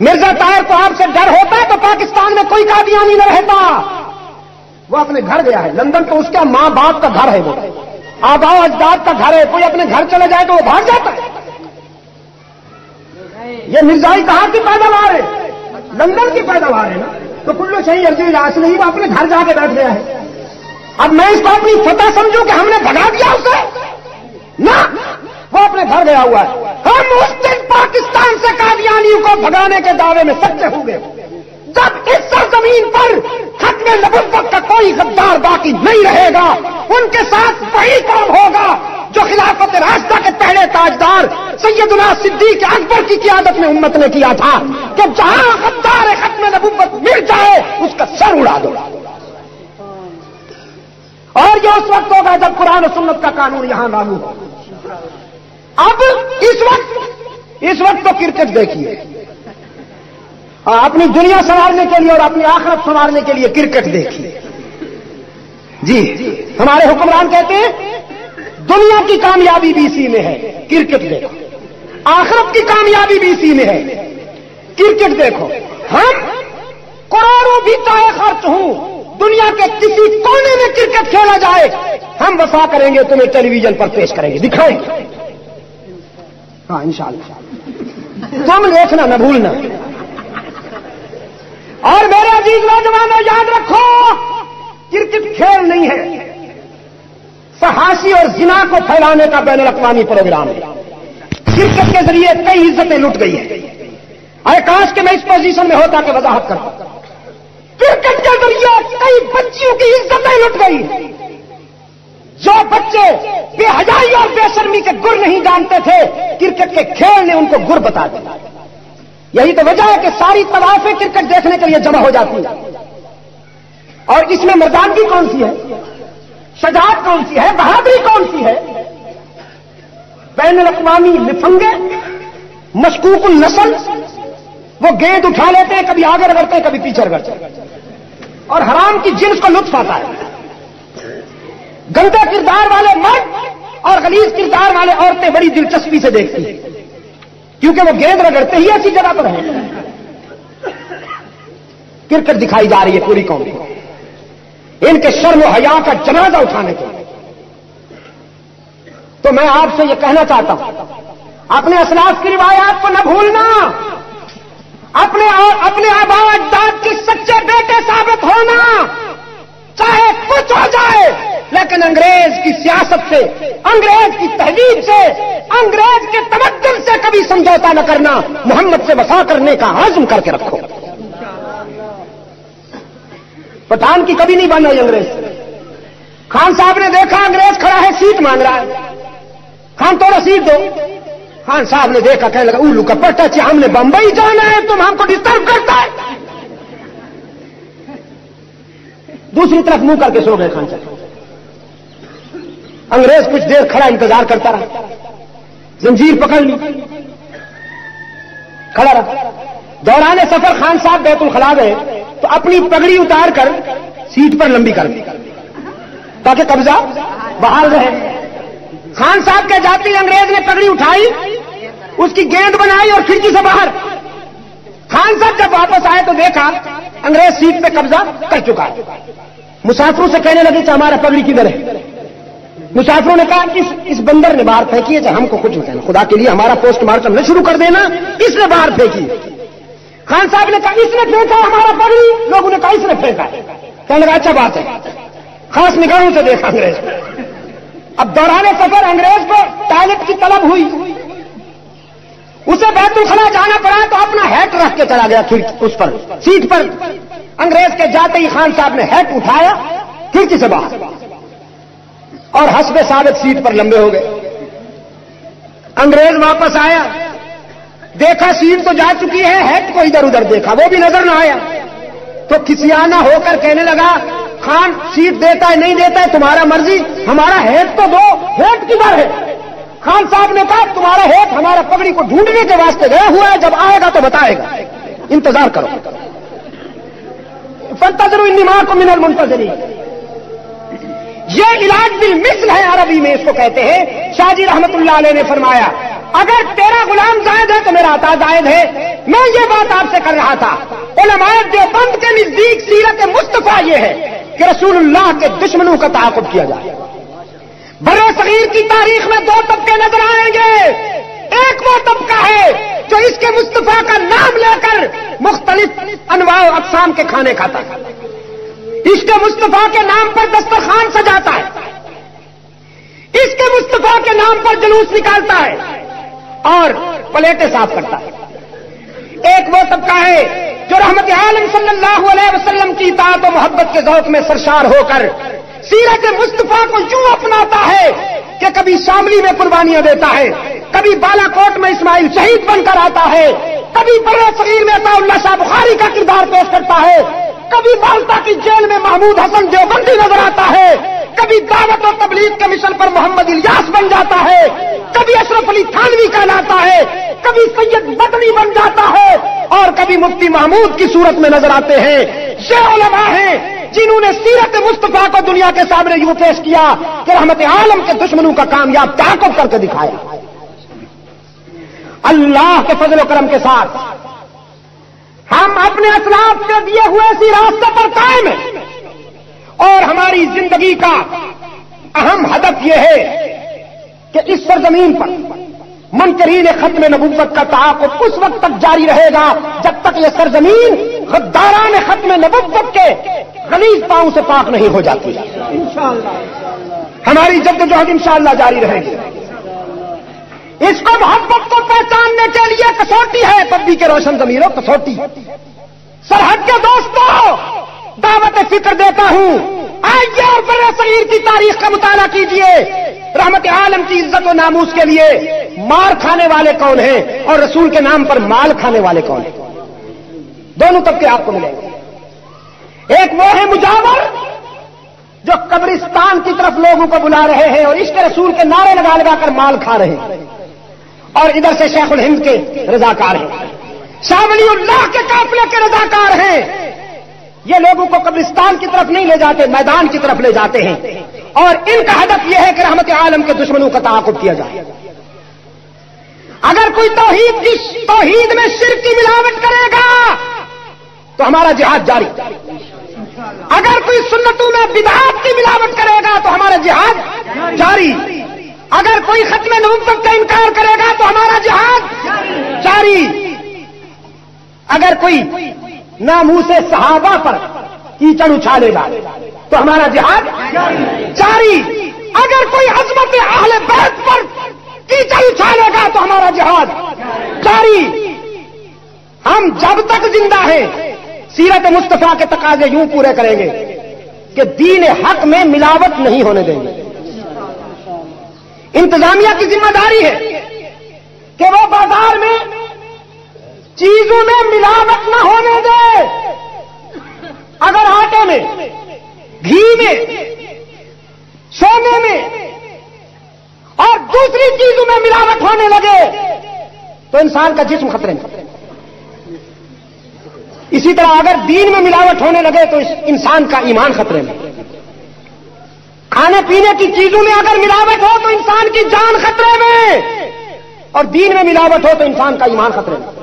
مرزا طاہر کو آپ سے ڈر ہوتا تو پاکستان میں کوئی قادیانی نہ رہتا. وہ اپنے گھر گیا ہے. لندن تو اس کا ماں باپ کا گھر ہے, وہ آبا و اجداد کا گھر ہے. کوئی اپنے گھر چلا جائے تو وہ بھاگ جاتا ہے. یہ مرزائی کہاں کی پیداوار ہے؟ لندن کی پیداوار ہے نا. تو کلو صحیح عرضی لاش نہیں, وہ اپنے گھر جا کے بیٹھ گیا ہے. اب میں اس کو اپنی فتح سمجھوں کہ ہم نے بھگا دیا اسے؟ نہ, وہ اپنے گھر گیا ہوا ہے. ہم اس دن پاکستان سے قادیانیوں کو بھگانے کے دعوے میں سچے ہوں گے جب اس سرزمین پر ختم نبوت کا کوئی غدار باقی نہیں رہے گا. ان کے ساتھ وہی کام ہوگا جو خلافت راستہ کے پہلے تاجدار سیدنا صدیق اکبر کی قیادت میں امت نے کیا تھا کہ جہاں غدار ختم نبوت مل جائے اس کا سر اڑا دو. اور یہ اس وقت ہوگا جب قرآن و سنت کا قانون یہاں لاگو ہو. اب اس وقت تو کرکٹ دیکھیے, اپنی دنیا سنوارنے کے لیے اور اپنی آخرت سنوارنے کے لیے کرکٹ دیکھیے. جی, ہمارے حکمران کہتے ہیں دنیا کی کامیابی بھی اسی میں ہے, کرکٹ دیکھو. آخرت کی کامیابی بھی اسی میں ہے, کرکٹ دیکھو. ہم کروڑوں بھی چاہے خرچ ہوں, دنیا کے کسی کونے میں کرکٹ کھیلا جائے ہم وفا کریں گے, تمہیں ٹیلی ویژن پر پیش کریں گے, دکھائیں گے. ہاں انشاءاللہ تم دیکھنا نہ بھولنا. اور میرے عزیز نوجوانوں یاد رکھو, کرکٹ کھیل نہیں ہے, فحاشی اور زنا کو پھیلانے کا بین الاقوامی پروگرام ہے. کرکٹ کے ذریعے کئی عزتیں لٹ گئی ہیں. ارے کاش کہ میں اس پوزیشن میں ہوتا کہ وضاحت کرتا. کرکٹ کے ذریعے کئی بچیوں کی عزتیں لٹ گئی. جو بچے بے حیائی اور بے شرمی کے گر نہیں جانتے تھے, کرکٹ کے کھیل نے ان کو گر بتا دیا. یہی تو وجہ ہے کہ ساری طوائفیں کرکٹ دیکھنے کے لیے جمع ہو جاتی ہیں. اور اس میں مردانگی کون سی ہے, شجاعت کون سی ہے, بہادری کون سی ہے؟ بین الاقوامی لفنگے مشکوک النسل, وہ گیند اٹھا لیتے ہیں, کبھی آگے رگڑتے ہیں کبھی پیچھے رگڑتے ہیں, اور حرام کی جنس کو لطف آتا ہے. گندے کردار والے مرد اور غلیظ کردار والے عورتیں بڑی دلچسپی سے دیکھتی ہیں, کیونکہ وہ گیند رگڑتے ہی ایسی جگہ پر ہیں. کرکٹ دکھائی جا رہی ہے پوری قوم کو, ان کے شرم و حیا کا جنازہ اٹھانے کے. تو میں آپ سے یہ کہنا چاہتا ہوں, اپنے اسلاف کی روایات کو نہ بھولنا, اپنے آبا و اجداد کے سچے بیٹے ثابت ہونا, چاہے کچھ ہو جائے. لیکن انگریز کی سیاست سے, انگریز کی تہذیب سے, انگریز کے تمدن سے کبھی سمجھوتا نہ کرنا. محمد سے وفا کرنے کا عزم کر کے رکھو. پٹھان کی کبھی نہیں بننا انگریز. خان صاحب نے دیکھا انگریز کھڑا ہے, سیٹ مانگ رہا ہے, خان تھوڑا سیٹ دو. خان صاحب نے دیکھا, کہنے لگا الو کا پٹا چاہیے, ہم نے بمبئی جانا ہے, تم ہم کو ڈسٹرب کرتا ہے. دوسری طرف منہ کر کے سو گئے خان صاحب. انگریز کچھ دیر کھڑا انتظار کرتا رہا, زنجیر پکڑ لی, کھڑا رہا. دوران سفر خان صاحب بیت الخلا گئے تو اپنی پگڑی اتار کر سیٹ پر لمبی کر دی تاکہ قبضہ بحال رہے. خان صاحب کے جاتی انگریز نے پگڑی اٹھائی, اس کی گیند بنائی اور کھڑکی سے باہر. خان صاحب جب واپس آئے تو دیکھا انگریز سیٹ پہ قبضہ کر چکا ہے. مسافروں سے کہنے لگے کہ ہمارا پگڑی کدھر ہے. مسافروں نے کہا کہ اس بندر نے باہر پھینکی ہے, ہم کو کچھ نہیں کہنا, خدا کے لیے ہمارا پوسٹ مارٹم نہ شروع کر دینا, اس نے باہر پھینکی. خان صاحب نے کہا اس نے پھینکا ہمارا پگڑی, لوگوں نے کہا اس نے پھینکا. کہنے لگا اچھا بات ہے, خاص نگاہوں سے دیکھا انگریز. اب دوران سفر انگریز کو ٹوائلٹ کی طلب ہوئی, اسے بیت الخلا جانا پڑا تو اپنا ہیٹ رکھ کے چلا گیا اس پر سیٹ پر. انگریز کے جاتے ہی خان صاحب نے ہیٹ اٹھایا کھڑکی سے باہر اور حسب ثابت سیٹ پر لمبے ہو گئے. انگریز واپس آیا, دیکھا سیٹ تو جا چکی ہے, ہیٹ کو ادھر ادھر دیکھا, وہ بھی نظر نہ آیا. تو کسیانہ ہو کر کہنے لگا خان سیٹ دیتا ہے نہیں دیتا ہے تمہارا مرضی, ہمارا ہیٹ تو دو, ہیٹ کدھر ہے. خان صاحب نے کہا تمہارا ہیٹ ہمارا پگڑی کو ڈھونڈنے کے واسطے گیا ہوا ہے, جب آئے گا تو بتائے گا, انتظار کرو. فانتظروا انی معکم من المنتظرین. یہ علاج بالمثل ہے, عربی میں اس کو کہتے ہیں. شاہ جی رحمت اللہ علیہ نے فرمایا اگر تیرا غلام زائد ہے تو میرا عطا زائد ہے, میں یہ بات آپ سے کر رہا تھا، علماء دیوبند کے نزدیک سیرت مصطفیٰ یہ ہے کہ رسول اللہ کے دشمنوں کا تعاقب کیا جائے۔ برے صغیر کی تاریخ میں دو طبقے نظر آئیں گے، ایک وہ طبقہ ہے جو اس کے مصطفیٰ کا نام لے کر مختلف انواع و اقسام کے کھانے کھاتا ہے، اس کے مصطفیٰ کے نام پر دسترخوان سجاتا ہے، اس کے مصطفیٰ کے نام پر جلوس نکالتا ہے اور پلیٹیں صاف کرتا ہے۔ ایک وہ طبقہ ہے جو رحمت عالم صلی اللہ علیہ وسلم کی اطاعت و محبت کے ذوق میں سرشار ہو کر سیرت مصطفیٰ کو یوں اپناتا ہے کہ کبھی شاملی میں قربانیاں دیتا ہے، کبھی بالا کوٹ میں اسماعیل شہید بن کر آتا ہے، کبھی برے صغیر میں عطا اللہ شاہ بخاری کا کردار پیش کرتا ہے، کبھی مالٹا کی جیل میں محمود حسن دیوبندی نظر آتا ہے، کبھی دعوت و تبلیغ کے مشن پر محمد الیاس بن جاتا ہے، کبھی اشرف علی تھانوی کہلاتا ہے، کبھی سید مدنی بن جاتا ہے، اور کبھی مفتی محمود کی صورت میں نظر آتے ہیں۔ یہ علماء ہیں جنہوں نے سیرت مصطفیٰ کو دنیا کے سامنے یوں پیش کیا کہ رحمت عالم کے دشمنوں کا کامیاب تعاقب کر کے دکھایا۔ اللہ کے فضل و کرم کے ساتھ ہم اپنے اسلاف کے دیے ہوئے اسی راستے پر قائم ہیں، اور ہماری زندگی کا اہم ہدف یہ ہے کہ اس سرزمین پر منکرین ختم نبوت کا تعاقب اس وقت تک جاری رہے گا جب تک یہ سرزمین غداران ختم نبوت کے غلیظ پاؤں سے پاک نہیں ہو جاتی۔ ہماری جدوجہد انشاءاللہ جاری رہے گی۔ اس کو محبت کو پہچاننے کے لیے کسوٹی ہے، پبی کے روشن ضمیروں کسوٹی۔ سرحد کے دوستوں، دعوت فکر دیتا ہوں، آئیے اور برے صغیر کی تاریخ کا مطالعہ کیجیے۔ رحمت عالم کی عزت و ناموس کے لیے مار کھانے والے کون ہیں اور رسول کے نام پر مال کھانے والے کون ہیں؟ دونوں طبقے آپ کو ملیں گے۔ ایک وہ ہے مجاور جو قبرستان کی طرف لوگوں کو بلا رہے ہیں اور عشق رسول کے نعرے لگا لگا کر مال کھا رہے ہیں، اور ادھر سے شیخ الہند کے رضاکار ہیں، شاہ ولی اللہ کے قافلے کے رضاکار ہیں۔ یہ لوگوں کو قبرستان کی طرف نہیں لے جاتے، میدان کی طرف لے جاتے ہیں، اور ان کا ہدف یہ ہے کہ رحمت عالم کے دشمنوں کا تعاقب کیا جائے۔ اگر کوئی توحید میں شرک کی ملاوٹ کرے گا تو ہمارا جہاد جاری، اگر کوئی سنتوں میں بدعات کی ملاوٹ کرے گا تو ہمارا جہاد جاری، اگر کوئی ختم نبوت کا انکار کرے گا تو ہمارا جہاد جاری، اگر کوئی ناموس صحابہ پر کیچڑ اچھالے گا تو ہمارا جہاد جاری، اگر کوئی عظمت اہل بیت پر کیچڑ اچھالے گا تو ہمارا جہاد جاری۔ ہم جب تک زندہ ہیں سیرت مصطفیٰ کے تقاضے یوں پورے کریں گے کہ دین حق میں ملاوٹ نہیں ہونے دیں گے۔ انتظامیہ کی ذمہ داری ہے کہ وہ بازار میں چیزوں میں ملاوٹ نہ ہونے دے۔ اگر آٹے میں، گھی میں، سونے میں اور دوسری چیزوں میں ملاوٹ ہونے لگے تو انسان کا جسم خطرے میں۔ اسی طرح اگر دین میں ملاوٹ ہونے لگے تو انسان کا ایمان خطرے میں۔ کھانے پینے کی چیزوں میں اگر ملاوٹ ہو تو انسان کی جان خطرے میں، اور دین میں ملاوٹ ہو تو انسان کا ایمان خطرے میں۔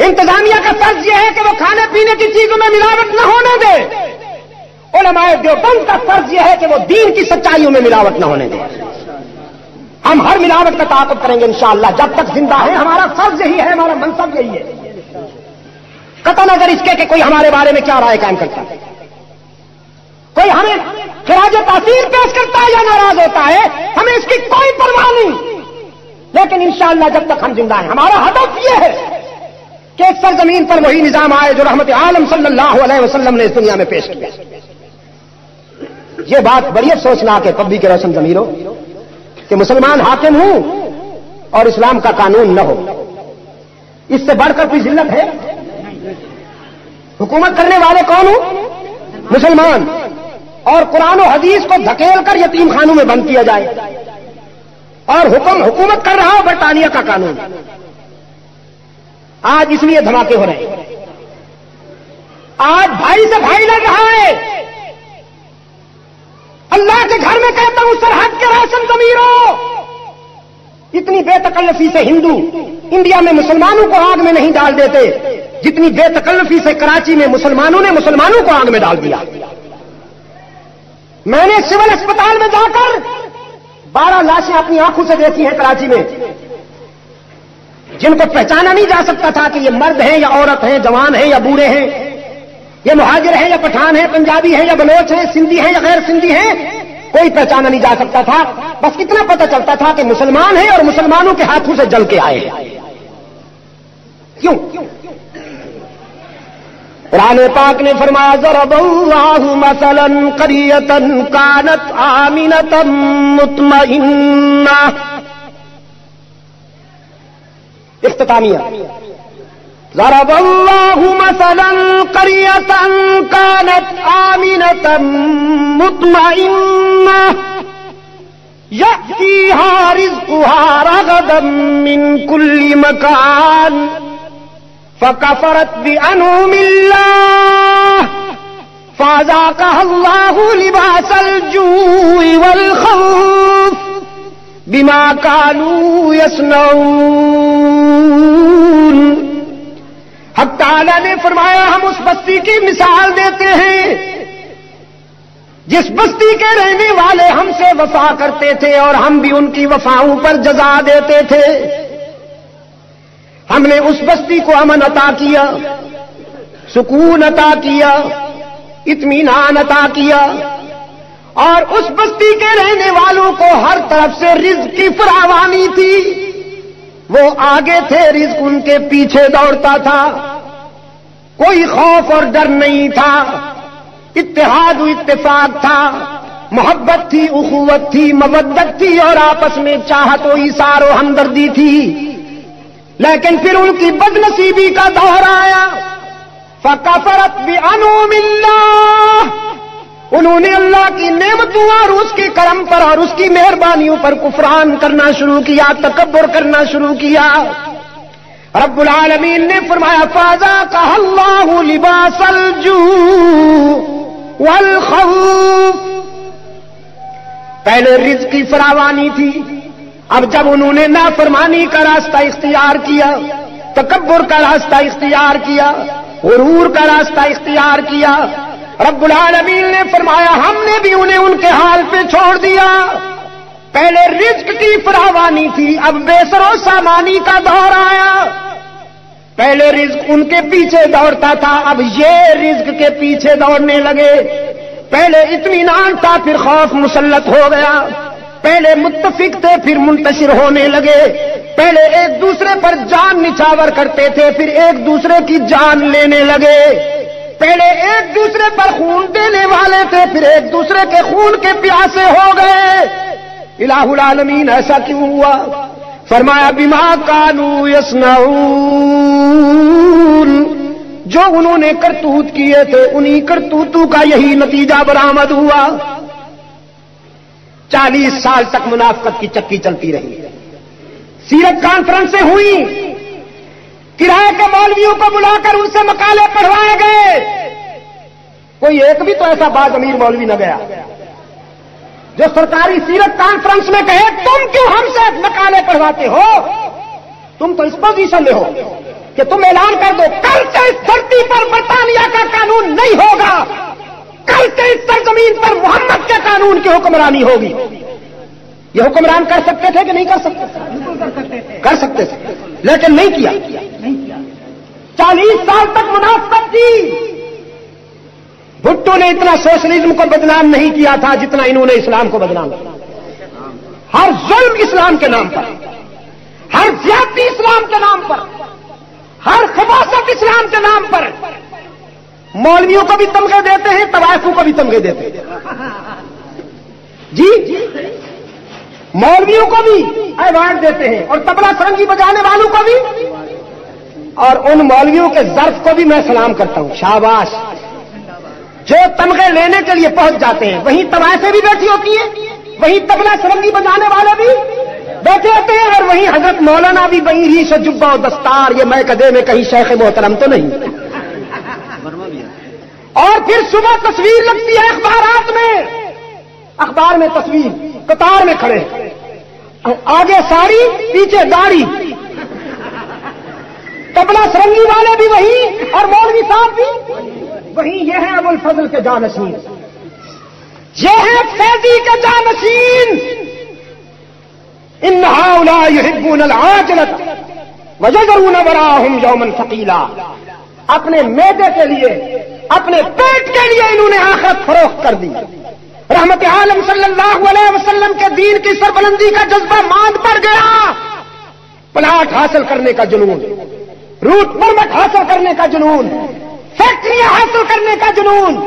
انتظامیہ کا فرض یہ ہے کہ وہ کھانے پینے کی چیزوں میں ملاوٹ نہ ہونے دے، علماء دیوبند کا فرض یہ ہے کہ وہ دین کی سچائیوں میں ملاوٹ نہ ہونے دے۔ ہم ہر ملاوٹ کا تعاقب کریں گے انشاءاللہ، جب تک زندہ ہے ہمارا فرض یہی ہے، ہمارا منصب یہی ہے، قطع نظر اس کے کہ کوئی ہمارے بارے میں کیا رائے قائم کرتا ہے، کوئی ہمیں خراج تحسین پیش کرتا ہے یا ناراض ہوتا ہے، ہمیں اس کی کوئی پرواہ نہیں۔ لیکن انشاءاللہ جب تک ہم زندہ ہیں ہمارا ہدف یہ ہے کہ ایک سرزمین پر وہی نظام آئے جو رحمت عالم صلی اللہ علیہ وسلم نے اس دنیا میں پیش کیا۔ یہ بات بڑی افسوسناک ہے پبی کے روشن ضمیروں کہ مسلمان حاکم ہوں اور اسلام کا قانون نہ ہو۔ اس سے بڑھ کر کوئی ذلت ہے؟ حکومت کرنے والے کون ہوں؟ مسلمان، اور قرآن و حدیث کو دھکیل کر یتیم خانوں میں بند کیا جائے، اور حکومت کر رہا ہو برطانیہ کا قانون۔ آج اس لیے دھماکے ہو رہے ہیں، آج بھائی سے بھائی لڑ رہا ہے۔ اللہ کے گھر میں کہتا ہوں سرحد کے روشن ضمیروں، اتنی بے تکلفی سے ہندو انڈیا میں مسلمانوں کو آگ میں نہیں ڈال دیتے جتنی بے تکلفی سے کراچی میں مسلمانوں نے مسلمانوں کو آگ میں ڈال دیا. میں نے سول اسپتال میں جا کر 12 لاشیں اپنی آنکھوں سے دیکھی ہیں کراچی میں، جن کو پہچانا نہیں جا سکتا تھا کہ یہ مرد ہیں یا عورت ہیں، جوان ہیں یا بوڑھے ہیں، یہ مہاجر ہیں یا پٹھان ہیں، پنجابی ہیں یا بلوچ ہیں، سندھی ہیں یا غیر سندھی ہیں، کوئی پہچانا نہیں جا سکتا تھا. بس اتنا پتہ چلتا تھا کہ مسلمان ہیں اور مسلمانوں کے ہاتھوں سے جل کے آئے ہیں. کیوں؟ قرآن پاک نے فرمایا ضرب اللہ مثلا قریۃ کانت آمنۃ مطمئنہ. اختتامیہ ضرب اللہ مثلا قریۃ کانت آمنۃ مطمئنہ یأتیہا رزقہا رغدا من کل مکان فکفرت بانعم اللہ فاذاقہا اللہ لباس الجوع والخوف بما كانوا يصنعون. حق تعالی نے فرمایا ہم اس بستی کی مثال دیتے ہیں جس بستی کے رہنے والے ہم سے وفا کرتے تھے اور ہم بھی ان کی وفاؤں پر جزا دیتے تھے. ہم نے اس بستی کو امن عطا کیا، سکون عطا کیا، اطمینان عطا کیا، اور اس بستی کے رہنے والوں کو ہر طرف سے رزق کی فراوانی تھی. وہ آگے تھے، رزق ان کے پیچھے دوڑتا تھا، کوئی خوف اور ڈر نہیں تھا، اتحاد و اتفاق تھا، محبت تھی، اخوت تھی، مودت تھی، اور آپس میں چاہت و ایثار و ہمدردی تھی. لیکن پھر ان کی بدنصیبی کا دور آیا. فکفرت بانعم اللہ، انہوں نے اللہ کی نعمتوں اور اس کے کرم پر اور اس کی مہربانیوں پر کفران کرنا شروع کیا، تکبر کرنا شروع کیا. رب العالمین نے فرمایا فاذاقہا اللہ لباس الجوع والخوف. پہلے رزق کی فراوانی تھی، اب جب انہوں نے نافرمانی کا راستہ اختیار کیا، تکبر کا راستہ اختیار کیا، غرور کا راستہ اختیار کیا، رب العالمین نے فرمایا ہم نے بھی انہیں ان کے حال پہ چھوڑ دیا. پہلے رزق کی فراوانی تھی، اب بے سر و سامانی کا دور آیا. پہلے رزق ان کے پیچھے دوڑتا تھا، اب یہ رزق کے پیچھے دوڑنے لگے. پہلے اطمینان تھا، پھر خوف مسلط ہو گیا. پہلے متفق تھے، پھر منتشر ہونے لگے. پہلے ایک دوسرے پر جان نچھاور کرتے تھے، پھر ایک دوسرے کی جان لینے لگے. پہلے ایک دوسرے پر خون دینے والے تھے، پھر ایک دوسرے کے خون کے پیاسے ہو گئے. الہ العالمین ایسا کیوں ہوا؟ فرمایا بما كانوا يصنعون، جو انہوں نے کرتوت کیے تھے انہی کرتوتوں کا یہی نتیجہ برآمد ہوا. 40 سال تک منافقت کی چکی چلتی رہی. سیرت کانفرنسیں ہوئی، کرائے کے مولویوں کو بلا کر ان سے مقالے پڑھوائے گئے. کوئی ایک بھی تو ایسا باز امیر مولوی نہ گیا جو سرکاری سیرت کانفرنس میں کہے تم کیوں ہم سے مقالے پڑھواتے ہو؟ تم تو اس پوزیشن میں ہو کہ تم اعلان کر دو کل سے اس دھرتی پر برطانیہ کا قانون نہیں ہوگا، کل سے اس سرزمین پر محمد کے قانون کی حکمرانی ہوگی. یہ حکمران کر سکتے تھے کہ نہیں کر سکتے؟ کر سکتے تھے، لیکن نہیں کیا. 40 سال تک منافقت تھی. بھٹو نے اتنا سوشلزم کو بدنام نہیں کیا تھا جتنا انہوں نے اسلام کو بدنام کیا. ہر ظلم اسلام کے نام پر، ہر زیادتی اسلام کے نام پر، ہر خباثت اسلام کے نام پر. مولویوں کو بھی تمغے دیتے ہیں، طوائفوں کو بھی تمغے دیتے ہیں. جی مولویوں کو بھی ایوارڈ دیتے ہیں اور تبلا سرنگی بجانے والوں کو بھی. اور ان مولویوں کے ظرف کو بھی میں سلام کرتا ہوں، شاباش. جو تمغے لینے کے لیے پہنچ جاتے ہیں وہیں طوائفیں بھی بیٹھی ہوتی ہیں، وہیں تبلا سرنگی بجانے والے بھی بیٹھے ہوتے ہیں، اور وہیں حضرت مولانا بھی وہیں ریش و جبہ و دستار. یہ میں کدے میں کہیں شیخ محترم تو نہیں. اور پھر صبح تصویر لگتی ہے اخبارات میں، اخبار میں تصویر، قطار میں کھڑے، آگے ساڑی پیچھے داڑھی، تبلا سرنگی والے بھی وہی اور مولوی صاحب بھی وہی. یہ ہے ابو الفضل کے جانشین, یہ ہے فیضی کے جانشین. ان ہؤلاء یحبون العاجلۃ ویذرون وراءهم یوما ثقیلا. اپنے معدے کے لیے, اپنے پیٹ کے لیے انہوں نے آخرت فروخت کر دی. رحمت عالم صلی اللہ علیہ وسلم کے دین کی سربلندی کا جذبہ ماند پڑ گیا. پلاٹ حاصل کرنے کا جنون, روٹ پرمٹ حاصل کرنے کا جنون, فیکٹریاں حاصل کرنے کا جنون,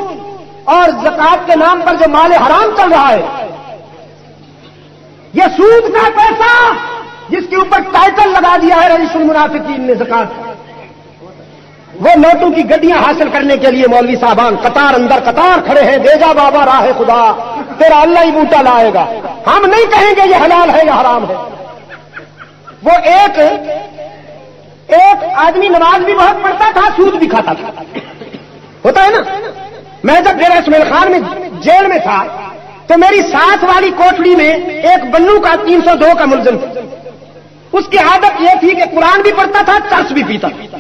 اور زکات کے نام پر جو مال حرام چل رہا ہے, یہ سود کا پیسہ جس کے اوپر ٹائٹل لگا دیا ہے رئیس المنافقین نے زکات. وہ نوٹوں کی گڈیاں حاصل کرنے کے لیے مولوی صاحبان قطار اندر قطار کھڑے ہیں. دے جا بابا راہ خدا, تیرا اللہ ہی بوٹا لائے گا. ہم نہیں کہیں گے یہ حلال ہے یا حرام ہے. وہ ایک آدمی نماز بھی بہت پڑھتا تھا, سود بھی کھاتا تھا. ہوتا ہے نا. میں جب ڈیرہ اسماعیل خان میں جیل میں تھا تو میری ساتھ والی کوٹڑی میں ایک بنو کا 302 کا ملزم تھا. اس کی عادت یہ تھی کہ قرآن بھی پڑھتا تھا, چرس بھی پیتا تھا.